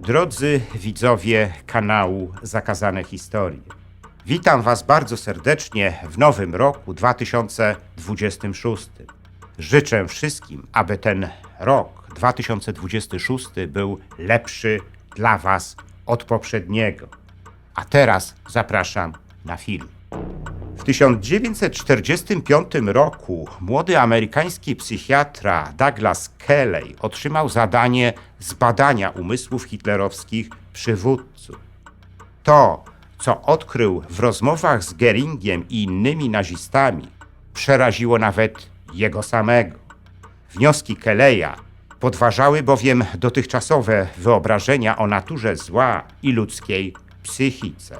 Drodzy widzowie kanału Zakazane Historie, witam Was bardzo serdecznie w nowym roku 2026. Życzę wszystkim, aby ten rok 2026 był lepszy dla Was od poprzedniego. A teraz zapraszam na film. W 1945 roku młody amerykański psychiatra Douglas Kelley otrzymał zadanie zbadania umysłów hitlerowskich przywódców. To, co odkrył w rozmowach z Goeringiem i innymi nazistami, przeraziło nawet jego samego. Wnioski Kelleya podważały bowiem dotychczasowe wyobrażenia o naturze zła i ludzkiej psychice.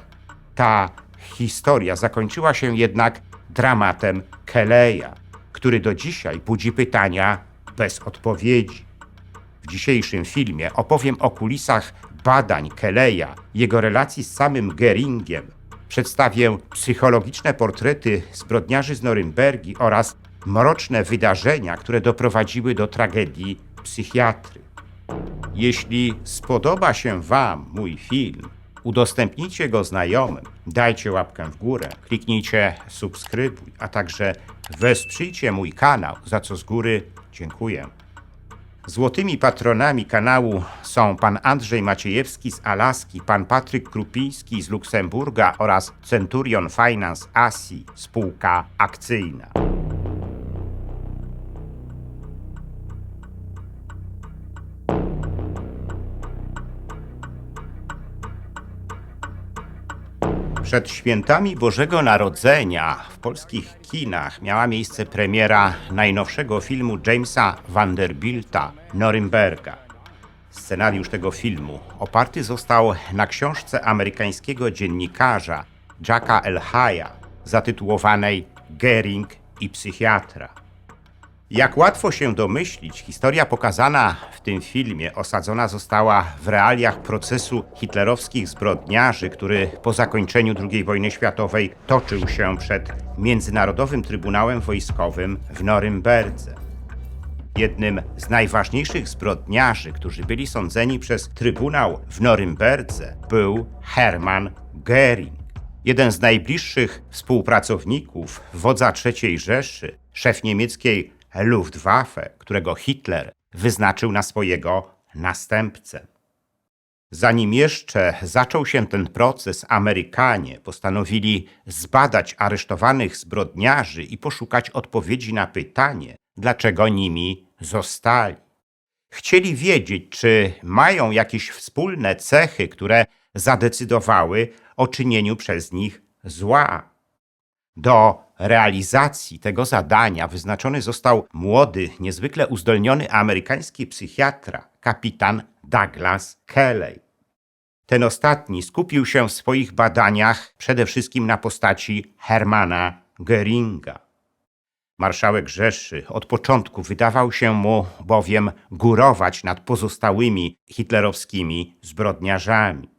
Ta historia zakończyła się jednak dramatem Kelleya, który do dzisiaj budzi pytania bez odpowiedzi. W dzisiejszym filmie opowiem o kulisach badań Kelleya, jego relacji z samym Goeringiem, przedstawię psychologiczne portrety zbrodniarzy z Norymbergi oraz mroczne wydarzenia, które doprowadziły do tragedii psychiatry. Jeśli spodoba się Wam mój film, udostępnijcie go znajomym, dajcie łapkę w górę, kliknijcie subskrybuj, a także wesprzyjcie mój kanał, za co z góry dziękuję. Złotymi patronami kanału są pan Andrzej Maciejewski z Alaski, pan Patryk Krupiński z Luksemburga oraz Centurion Finance Asi, spółka akcyjna. Przed świętami Bożego Narodzenia w polskich kinach miała miejsce premiera najnowszego filmu Jamesa Vanderbilta Norymberga. Scenariusz tego filmu oparty został na książce amerykańskiego dziennikarza Jacka L. Haya zatytułowanej Goering i psychiatra. Jak łatwo się domyślić, historia pokazana w tym filmie osadzona została w realiach procesu hitlerowskich zbrodniarzy, który po zakończeniu II wojny światowej toczył się przed Międzynarodowym Trybunałem Wojskowym w Norymberdze. Jednym z najważniejszych zbrodniarzy, którzy byli sądzeni przez Trybunał w Norymberdze, był Hermann Goering, jeden z najbliższych współpracowników wodza III Rzeszy, szef niemieckiej Luftwaffe, którego Hitler wyznaczył na swojego następcę. Zanim jeszcze zaczął się ten proces, Amerykanie postanowili zbadać aresztowanych zbrodniarzy i poszukać odpowiedzi na pytanie, dlaczego nimi zostali. Chcieli wiedzieć, czy mają jakieś wspólne cechy, które zadecydowały o czynieniu przez nich zła. Do realizacji tego zadania wyznaczony został młody, niezwykle uzdolniony amerykański psychiatra, kapitan Douglas Kelley. Ten ostatni skupił się w swoich badaniach przede wszystkim na postaci Hermanna Goeringa. Marszałek Rzeszy od początku wydawał się mu bowiem górować nad pozostałymi hitlerowskimi zbrodniarzami.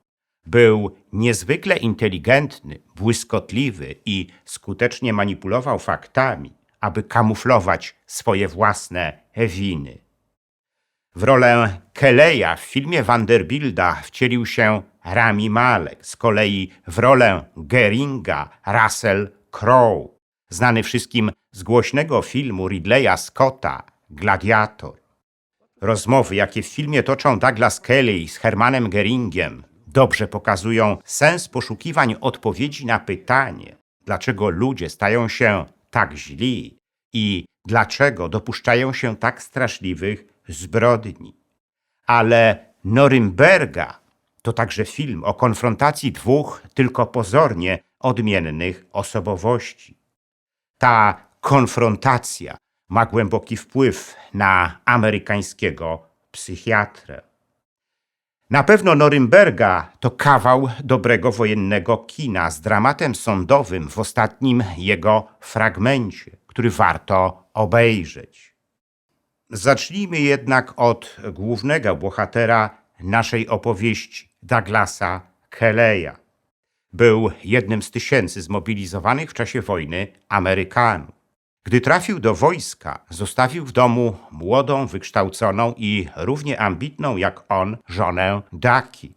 Był niezwykle inteligentny, błyskotliwy i skutecznie manipulował faktami, aby kamuflować swoje własne winy. W rolę Kelleya w filmie Vanderbilta wcielił się Rami Malek, z kolei w rolę Goeringa Russell Crowe, znany wszystkim z głośnego filmu Ridleya Scotta Gladiator. Rozmowy, jakie w filmie toczą Douglas Kelley z Hermannem Goeringiem, dobrze pokazują sens poszukiwań odpowiedzi na pytanie, dlaczego ludzie stają się tak źli i dlaczego dopuszczają się tak straszliwych zbrodni. Ale Norymberga to także film o konfrontacji dwóch tylko pozornie odmiennych osobowości. Ta konfrontacja ma głęboki wpływ na amerykańskiego psychiatrę. Na pewno Norymberga to kawał dobrego wojennego kina z dramatem sądowym w ostatnim jego fragmencie, który warto obejrzeć. Zacznijmy jednak od głównego bohatera naszej opowieści, Douglasa Kelleya. Był jednym z tysięcy zmobilizowanych w czasie wojny Amerykanów. Gdy trafił do wojska, zostawił w domu młodą, wykształconą i równie ambitną jak on żonę Ducky.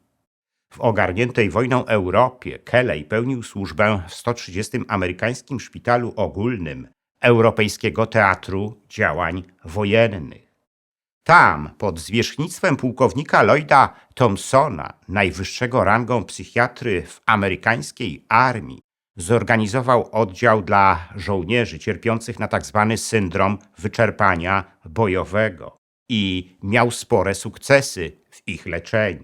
W ogarniętej wojną Europie Kelley pełnił służbę w 130. Amerykańskim Szpitalu Ogólnym Europejskiego Teatru Działań Wojennych. Tam, pod zwierzchnictwem pułkownika Lloyda Thompsona, najwyższego rangą psychiatry w amerykańskiej armii, zorganizował oddział dla żołnierzy cierpiących na tzw. syndrom wyczerpania bojowego i miał spore sukcesy w ich leczeniu.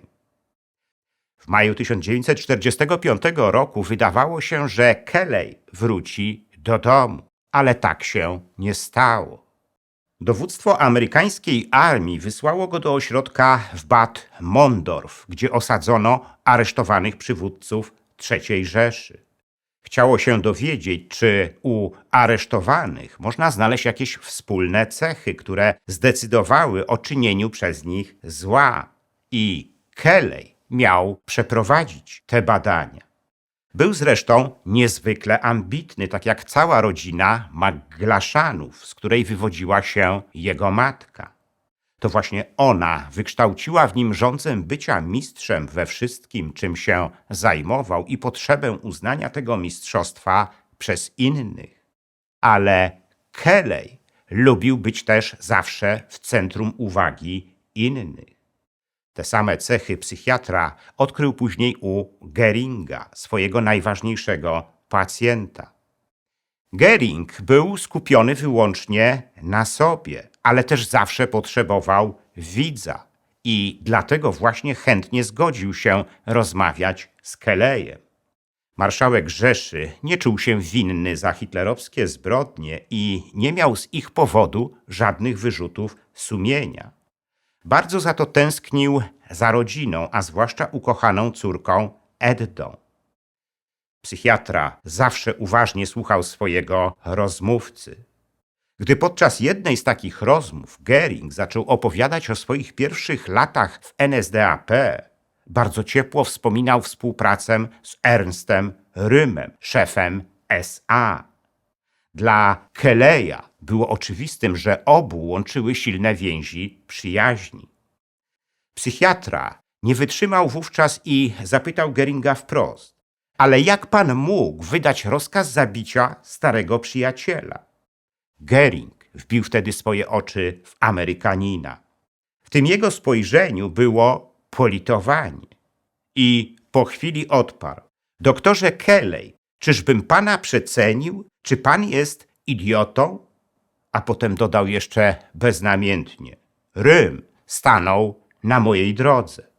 W maju 1945 roku wydawało się, że Kelley wróci do domu, ale tak się nie stało. Dowództwo amerykańskiej armii wysłało go do ośrodka w Bad Mondorf, gdzie osadzono aresztowanych przywódców III Rzeszy. Chciało się dowiedzieć, czy u aresztowanych można znaleźć jakieś wspólne cechy, które zdecydowały o czynieniu przez nich zła. I Kelley miał przeprowadzić te badania. Był zresztą niezwykle ambitny, tak jak cała rodzina McGlashanów, z której wywodziła się jego matka. To właśnie ona wykształciła w nim żądzę bycia mistrzem we wszystkim, czym się zajmował i potrzebę uznania tego mistrzostwa przez innych. Ale Kelley lubił być też zawsze w centrum uwagi innych. Te same cechy psychiatra odkrył później u Goeringa, swojego najważniejszego pacjenta. Goering był skupiony wyłącznie na sobie, ale też zawsze potrzebował widza i dlatego właśnie chętnie zgodził się rozmawiać z Kelleyem. Marszałek Rzeszy nie czuł się winny za hitlerowskie zbrodnie i nie miał z ich powodu żadnych wyrzutów sumienia. Bardzo za to tęsknił za rodziną, a zwłaszcza ukochaną córką Eddą. Psychiatra zawsze uważnie słuchał swojego rozmówcy. Gdy podczas jednej z takich rozmów Goering zaczął opowiadać o swoich pierwszych latach w NSDAP, bardzo ciepło wspominał współpracę z Ernstem Röhmem, szefem SA. Dla Kelleya było oczywistym, że obu łączyły silne więzi przyjaźni. Psychiatra nie wytrzymał wówczas i zapytał Goeringa wprost: ale jak pan mógł wydać rozkaz zabicia starego przyjaciela? Goering wbił wtedy swoje oczy w Amerykanina. W tym jego spojrzeniu było politowanie. I po chwili odparł: doktorze Kelley, czyżbym pana przecenił? Czy pan jest idiotą? A potem dodał jeszcze beznamiętnie: Röhm stanął na mojej drodze.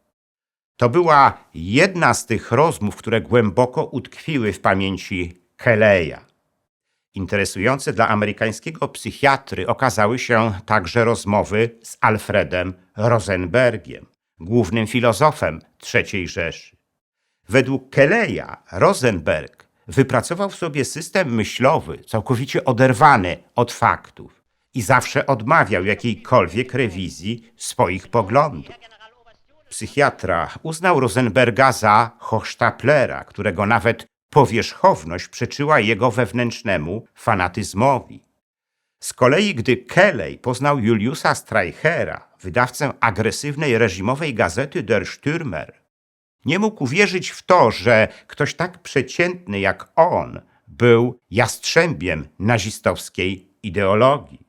To była jedna z tych rozmów, które głęboko utkwiły w pamięci Kelleya. Interesujące dla amerykańskiego psychiatry okazały się także rozmowy z Alfredem Rosenbergiem, głównym filozofem III Rzeszy. Według Kelleya Rosenberg wypracował w sobie system myślowy całkowicie oderwany od faktów i zawsze odmawiał jakiejkolwiek rewizji swoich poglądów. Psychiatra uznał Rosenberga za Hochstaplera, którego nawet powierzchowność przeczyła jego wewnętrznemu fanatyzmowi. Z kolei gdy Kelley poznał Juliusa Streichera, wydawcę agresywnej reżimowej gazety Der Stürmer, nie mógł uwierzyć w to, że ktoś tak przeciętny jak on był jastrzębiem nazistowskiej ideologii.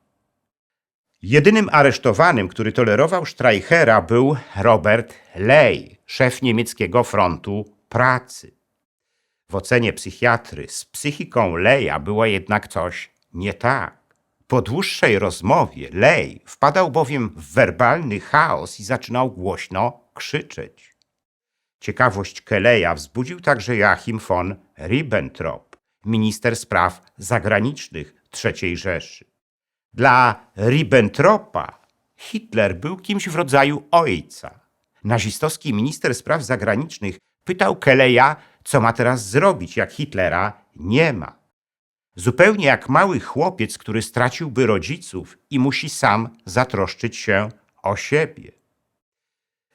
Jedynym aresztowanym, który tolerował Streichera, był Robert Ley, szef niemieckiego frontu pracy. W ocenie psychiatry z psychiką Leya było jednak coś nie tak. Po dłuższej rozmowie Ley wpadał bowiem w werbalny chaos i zaczynał głośno krzyczeć. Ciekawość Kelleya wzbudził także Joachim von Ribbentrop, minister spraw zagranicznych III Rzeszy. Dla Ribbentropa Hitler był kimś w rodzaju ojca. Nazistowski minister spraw zagranicznych pytał Kelleya, co ma teraz zrobić, jak Hitlera nie ma. Zupełnie jak mały chłopiec, który straciłby rodziców i musi sam zatroszczyć się o siebie.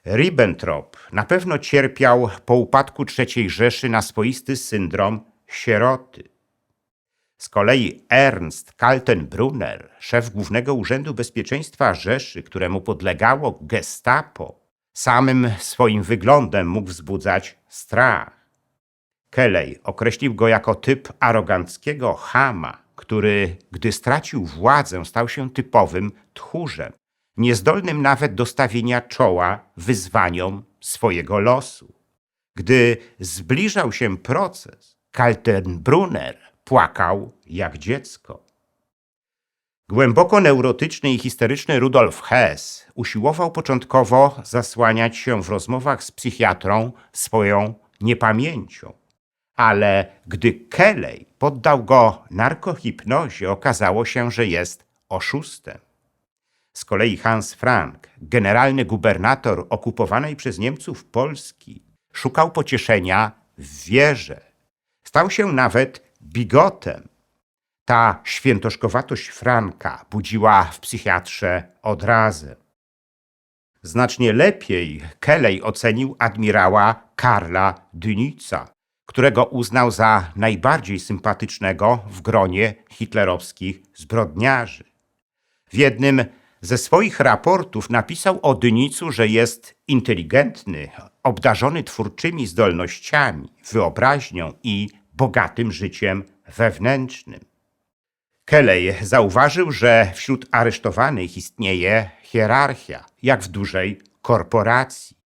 Ribbentrop na pewno cierpiał po upadku III Rzeszy na swoisty syndrom sieroty. Z kolei Ernst Kaltenbrunner, szef Głównego Urzędu Bezpieczeństwa Rzeszy, któremu podlegało Gestapo, samym swoim wyglądem mógł wzbudzać strach. Kelley określił go jako typ aroganckiego chama, który, gdy stracił władzę, stał się typowym tchórzem, niezdolnym nawet do stawienia czoła wyzwaniom swojego losu. Gdy zbliżał się proces, Kaltenbrunner płakał jak dziecko. Głęboko neurotyczny i histeryczny Rudolf Hess usiłował początkowo zasłaniać się w rozmowach z psychiatrą swoją niepamięcią. Ale gdy Kelley poddał go narkohipnozie, okazało się, że jest oszustem. Z kolei Hans Frank, generalny gubernator okupowanej przez Niemców Polski, szukał pocieszenia w wierze. Stał się nawet bigotem. Ta świętoszkowatość Franka budziła w psychiatrze odrazę. Znacznie lepiej Kelley ocenił admirała Karla Dönitza, którego uznał za najbardziej sympatycznego w gronie hitlerowskich zbrodniarzy. W jednym ze swoich raportów napisał o Dönitzu, że jest inteligentny, obdarzony twórczymi zdolnościami, wyobraźnią i bogatym życiem wewnętrznym. Kelley zauważył, że wśród aresztowanych istnieje hierarchia, jak w dużej korporacji.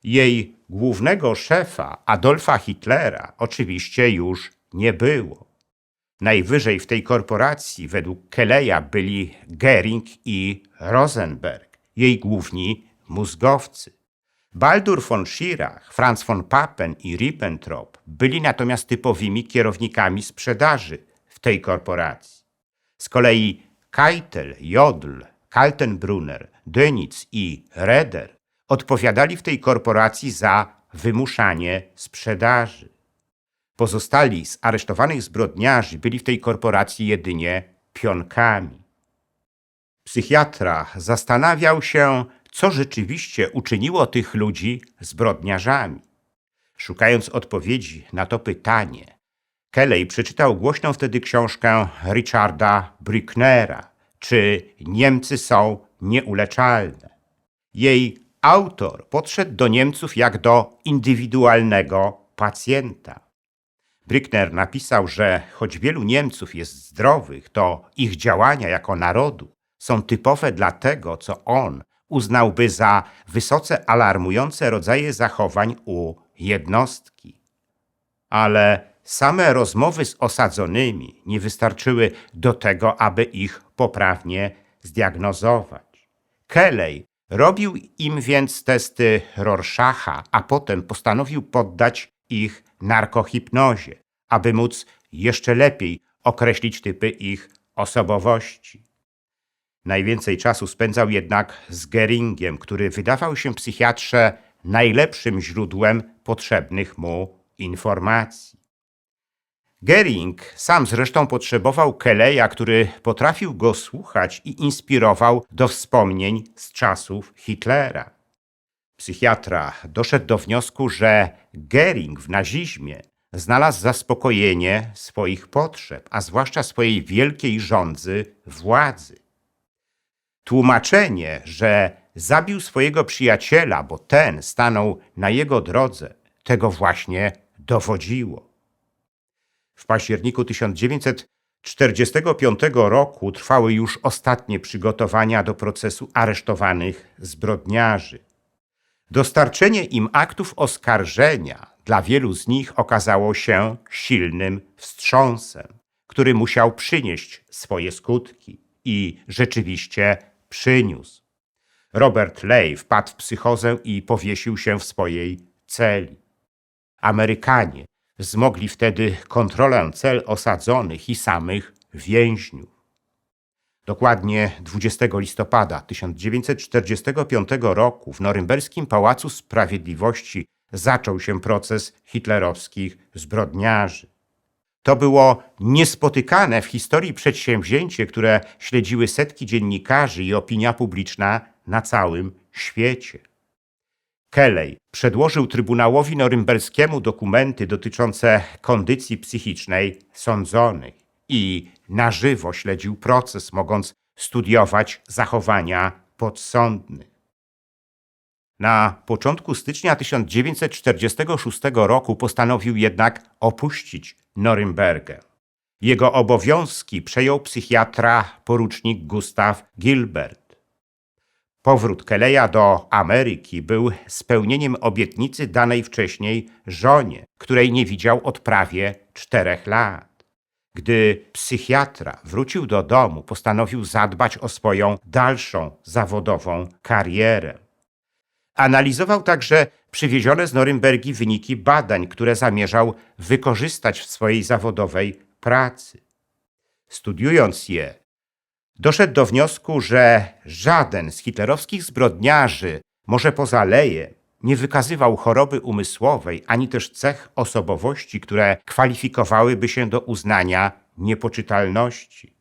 Jej głównego szefa, Adolfa Hitlera, oczywiście już nie było. Najwyżej w tej korporacji według Kelleya byli Goering i Rosenberg, jej główni mózgowcy. Baldur von Schirach, Franz von Papen i Ribbentrop byli natomiast typowymi kierownikami sprzedaży w tej korporacji. Z kolei Keitel, Jodl, Kaltenbrunner, Dönitz i Raeder odpowiadali w tej korporacji za wymuszanie sprzedaży. Pozostali z aresztowanych zbrodniarzy byli w tej korporacji jedynie pionkami. Psychiatra zastanawiał się, co rzeczywiście uczyniło tych ludzi zbrodniarzami. Szukając odpowiedzi na to pytanie, Kelley przeczytał głośną wtedy książkę Richarda Brucknera, Czy Niemcy są nieuleczalne? Jej autor podszedł do Niemców jak do indywidualnego pacjenta. Bruckner napisał, że choć wielu Niemców jest zdrowych, to ich działania jako narodu są typowe dla tego, co on uznałby za wysoce alarmujące rodzaje zachowań u jednostki. Ale same rozmowy z osadzonymi nie wystarczyły do tego, aby ich poprawnie zdiagnozować. Kelley robił im więc testy Rorschacha, a potem postanowił poddać ich narkohipnozie, aby móc jeszcze lepiej określić typy ich osobowości. Najwięcej czasu spędzał jednak z Goeringiem, który wydawał się psychiatrze najlepszym źródłem potrzebnych mu informacji. Goering sam zresztą potrzebował Kelleya, który potrafił go słuchać i inspirował do wspomnień z czasów Hitlera. Psychiatra doszedł do wniosku, że Goering w nazizmie znalazł zaspokojenie swoich potrzeb, a zwłaszcza swojej wielkiej żądzy władzy. Tłumaczenie, że zabił swojego przyjaciela, bo ten stanął na jego drodze, tego właśnie dowodziło. W październiku 1945 roku trwały już ostatnie przygotowania do procesu aresztowanych zbrodniarzy. Dostarczenie im aktów oskarżenia dla wielu z nich okazało się silnym wstrząsem, który musiał przynieść swoje skutki i rzeczywiście przyniósł. Robert Ley wpadł w psychozę i powiesił się w swojej celi. Amerykanie wzmogli wtedy kontrolę cel osadzonych i samych więźniów. Dokładnie 20 listopada 1945 roku w norymberskim Pałacu Sprawiedliwości zaczął się proces hitlerowskich zbrodniarzy. To było niespotykane w historii przedsięwzięcie, które śledziły setki dziennikarzy i opinia publiczna na całym świecie. Kelley przedłożył Trybunałowi Norymberskiemu dokumenty dotyczące kondycji psychicznej sądzonych. i na żywo śledził proces, mogąc studiować zachowania podsądnych. Na początku stycznia 1946 roku postanowił jednak opuścić Norymbergę. Jego obowiązki przejął psychiatra porucznik Gustav Gilbert. Powrót Kelleya do Ameryki był spełnieniem obietnicy danej wcześniej żonie, której nie widział od prawie 4 lat. Gdy psychiatra wrócił do domu, postanowił zadbać o swoją dalszą zawodową karierę. Analizował także przywiezione z Norymbergi wyniki badań, które zamierzał wykorzystać w swojej zawodowej pracy. Studiując je, doszedł do wniosku, że żaden z hitlerowskich zbrodniarzy, może poza Lejem, nie wykazywał choroby umysłowej ani też cech osobowości, które kwalifikowałyby się do uznania niepoczytalności.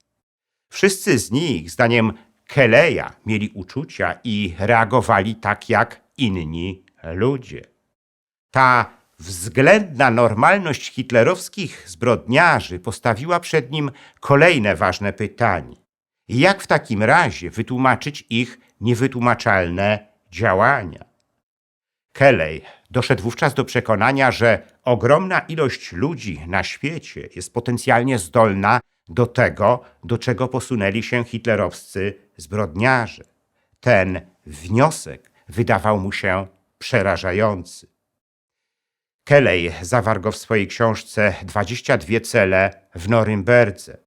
Wszyscy z nich, zdaniem Kelleya, mieli uczucia i reagowali tak jak inni ludzie. Ta względna normalność hitlerowskich zbrodniarzy postawiła przed nim kolejne ważne pytanie. Jak w takim razie wytłumaczyć ich niewytłumaczalne działania? Kelley doszedł wówczas do przekonania, że ogromna ilość ludzi na świecie jest potencjalnie zdolna do tego, do czego posunęli się hitlerowscy zbrodniarze. Ten wniosek wydawał mu się przerażający. Kelley zawarł go w swojej książce 22 cele w Norymberdze.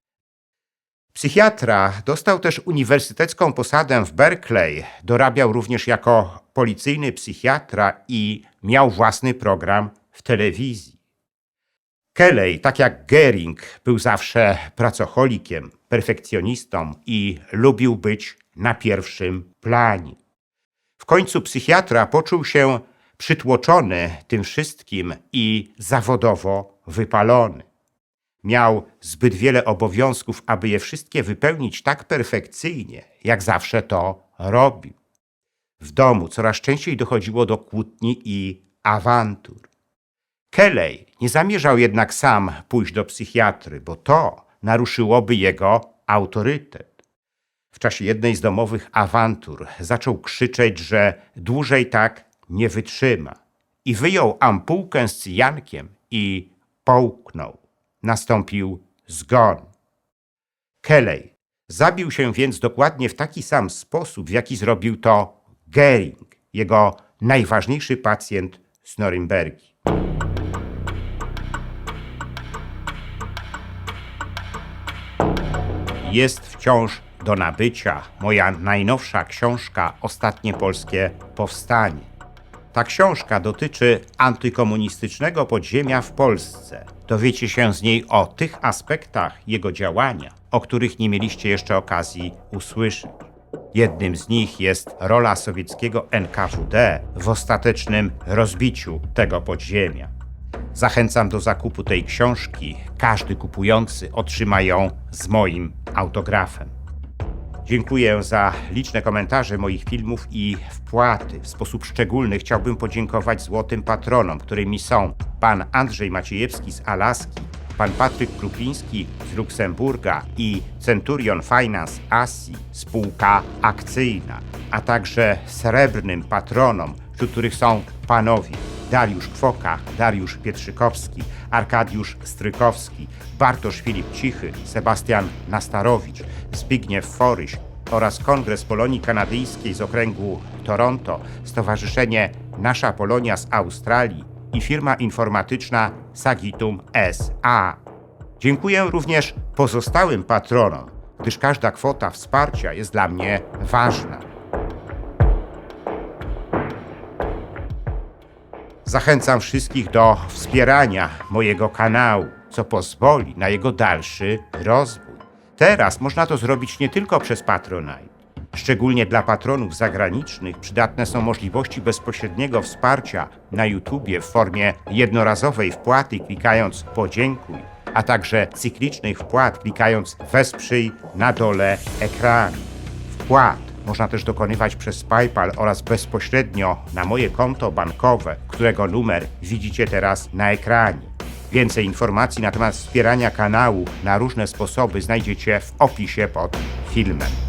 Psychiatra dostał też uniwersytecką posadę w Berkeley, dorabiał również jako policyjny psychiatra i miał własny program w telewizji. Kelley, tak jak Goering, był zawsze pracocholikiem, perfekcjonistą i lubił być na pierwszym planie. W końcu psychiatra poczuł się przytłoczony tym wszystkim i zawodowo wypalony. Miał zbyt wiele obowiązków, aby je wszystkie wypełnić tak perfekcyjnie, jak zawsze to robił. W domu coraz częściej dochodziło do kłótni i awantur. Kelley nie zamierzał jednak sam pójść do psychiatry, bo to naruszyłoby jego autorytet. W czasie jednej z domowych awantur zaczął krzyczeć, że dłużej tak nie wytrzyma i wyjął ampułkę z cyjankiem i połknął. Nastąpił zgon. Kelley zabił się więc dokładnie w taki sam sposób, w jaki zrobił to Goering, jego najważniejszy pacjent z Norymbergi. Jest wciąż do nabycia moja najnowsza książka Ostatnie polskie powstanie. Ta książka dotyczy antykomunistycznego podziemia w Polsce. Dowiecie się z niej o tych aspektach jego działania, o których nie mieliście jeszcze okazji usłyszeć. Jednym z nich jest rola sowieckiego NKWD w ostatecznym rozbiciu tego podziemia. Zachęcam do zakupu tej książki. Każdy kupujący otrzyma ją z moim autografem. Dziękuję za liczne komentarze moich filmów i wpłaty. W sposób szczególny chciałbym podziękować złotym patronom, którymi są pan Andrzej Maciejewski z Alaski, pan Patryk Krupiński z Luksemburga i Centurion Finance Asi, spółka akcyjna, a także srebrnym patronom, wśród których są panowie Dariusz Kwoka, Dariusz Pietrzykowski, Arkadiusz Strykowski, Bartosz Filip Cichy, Sebastian Nastarowicz, Zbigniew Foryś oraz Kongres Polonii Kanadyjskiej z okręgu Toronto, Stowarzyszenie Nasza Polonia z Australii i firma informatyczna Sagitum S.A. Dziękuję również pozostałym patronom, gdyż każda kwota wsparcia jest dla mnie ważna. Zachęcam wszystkich do wspierania mojego kanału, co pozwoli na jego dalszy rozwój. Teraz można to zrobić nie tylko przez Patronite. Szczególnie dla patronów zagranicznych przydatne są możliwości bezpośredniego wsparcia na YouTubie w formie jednorazowej wpłaty klikając podziękuj, a także cyklicznych wpłat klikając wesprzyj na dole ekranu. Wpłat można też dokonywać przez PayPal oraz bezpośrednio na moje konto bankowe, którego numer widzicie teraz na ekranie. Więcej informacji na temat wspierania kanału na różne sposoby znajdziecie w opisie pod filmem.